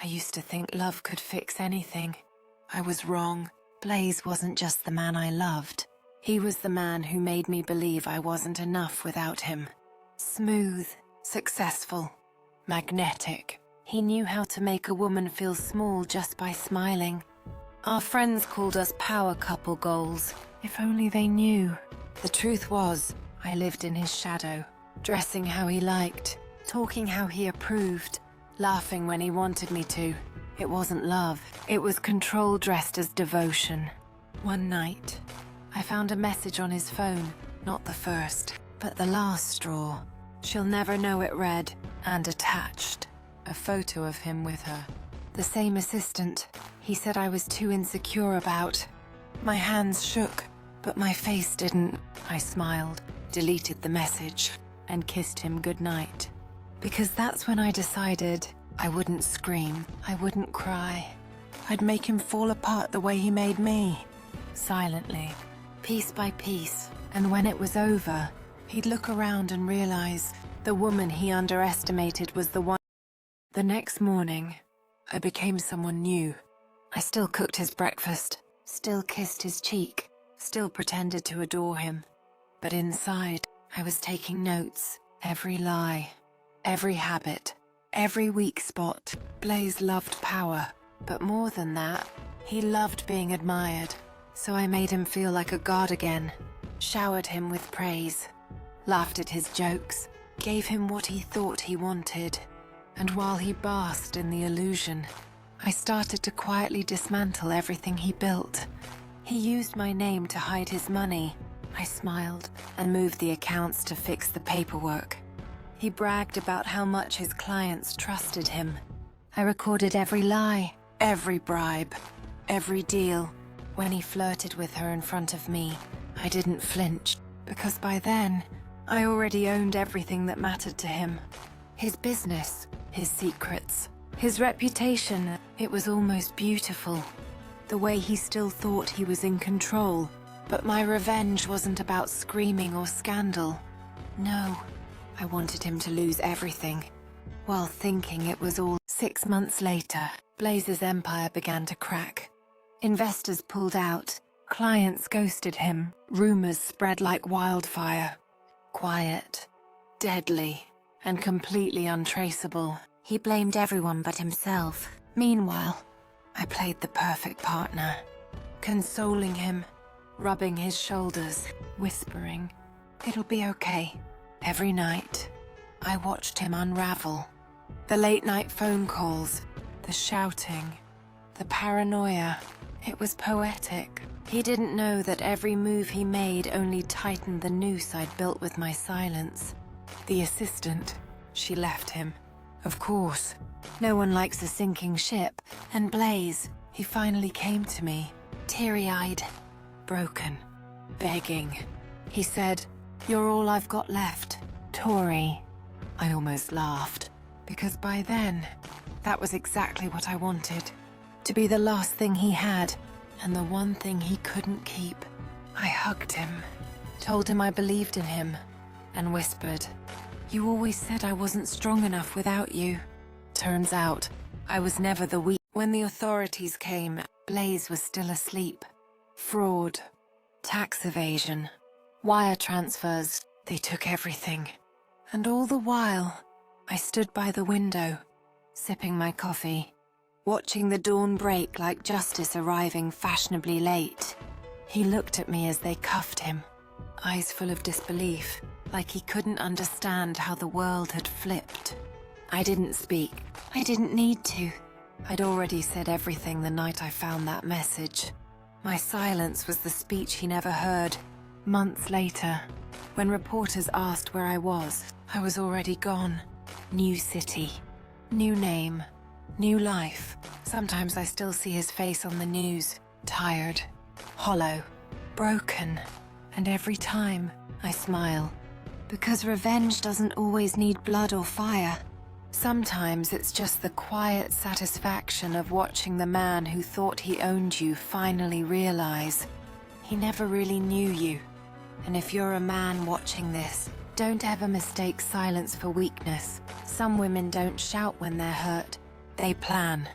I used to think love could fix anything. I was wrong. Blaze wasn't just the man I loved. He was the man who made me believe I wasn't enough without him. Smooth, successful, magnetic. He knew how to make a woman feel small just by smiling. Our friends called us power couple goals. If only they knew. The truth was, I lived in his shadow, dressing how he liked, talking how he approved, laughing when he wanted me to. It wasn't love. It was control dressed as devotion. One night, I found a message on his phone. Not the first, but the last straw. She'll never know it read, and attached, a photo of him with her. The same assistant he said I was too insecure about. My hands shook, but my face didn't. I smiled, deleted the message, and kissed him goodnight. Because that's when I decided I wouldn't scream, I wouldn't cry. I'd make him fall apart the way he made me. Silently, piece by piece. And when it was over, he'd look around and realize the woman he underestimated was the one. The next morning, I became someone new. I still cooked his breakfast, still kissed his cheek, still pretended to adore him. But inside, I was taking notes. Every lie, every habit, every weak spot. Blaze loved power, but more than that, he loved being admired. So I made him feel like a god again, showered him with praise, laughed at his jokes, gave him what he thought he wanted. And while he basked in the illusion, I started to quietly dismantle everything he built. He used my name to hide his money. I smiled and moved the accounts to fix the paperwork. He bragged about how much his clients trusted him. I recorded every lie, every bribe, every deal. When he flirted with her in front of me, I didn't flinch, because by then, I already owned everything that mattered to him. His business, his secrets, his reputation. It was almost beautiful. The way he still thought he was in control. But my revenge wasn't about screaming or scandal. No, I wanted him to lose everything, while thinking it was all. 6 months later, Blaze's empire began to crack. Investors pulled out, clients ghosted him, rumors spread like wildfire. Quiet, deadly, and completely untraceable. He blamed everyone but himself. Meanwhile, I played the perfect partner, consoling him, rubbing his shoulders, whispering, "It'll be okay." Every night, I watched him unravel. The late-night phone calls, the shouting, the paranoia. It was poetic. He didn't know that every move he made only tightened the noose I'd built with my silence. The assistant, she left him. Of course, no one likes a sinking ship. And Blaze, he finally came to me, teary-eyed, broken, begging. He said, "You're all I've got left, Tori." I almost laughed, because by then, that was exactly what I wanted. To be the last thing he had, and the one thing he couldn't keep. I hugged him, told him I believed in him, and whispered, "You always said I wasn't strong enough without you." Turns out, I was never the weak. When the authorities came, Blaze was still asleep. Fraud, tax evasion, wire transfers. They took everything. And all the while, I stood by the window, sipping my coffee, watching the dawn break like justice arriving fashionably late. He looked at me as they cuffed him, eyes full of disbelief, like he couldn't understand how the world had flipped. I didn't speak. I didn't need to. I'd already said everything the night I found that message. My silence was the speech he never heard. Months later, when reporters asked where I was already gone. New city, new name, new life. Sometimes I still see his face on the news, tired, hollow, broken. And every time, I smile. Because revenge doesn't always need blood or fire. Sometimes it's just the quiet satisfaction of watching the man who thought he owned you finally realize he never really knew you. And if you're a man watching this, don't ever mistake silence for weakness. Some women don't shout when they're hurt. They plan,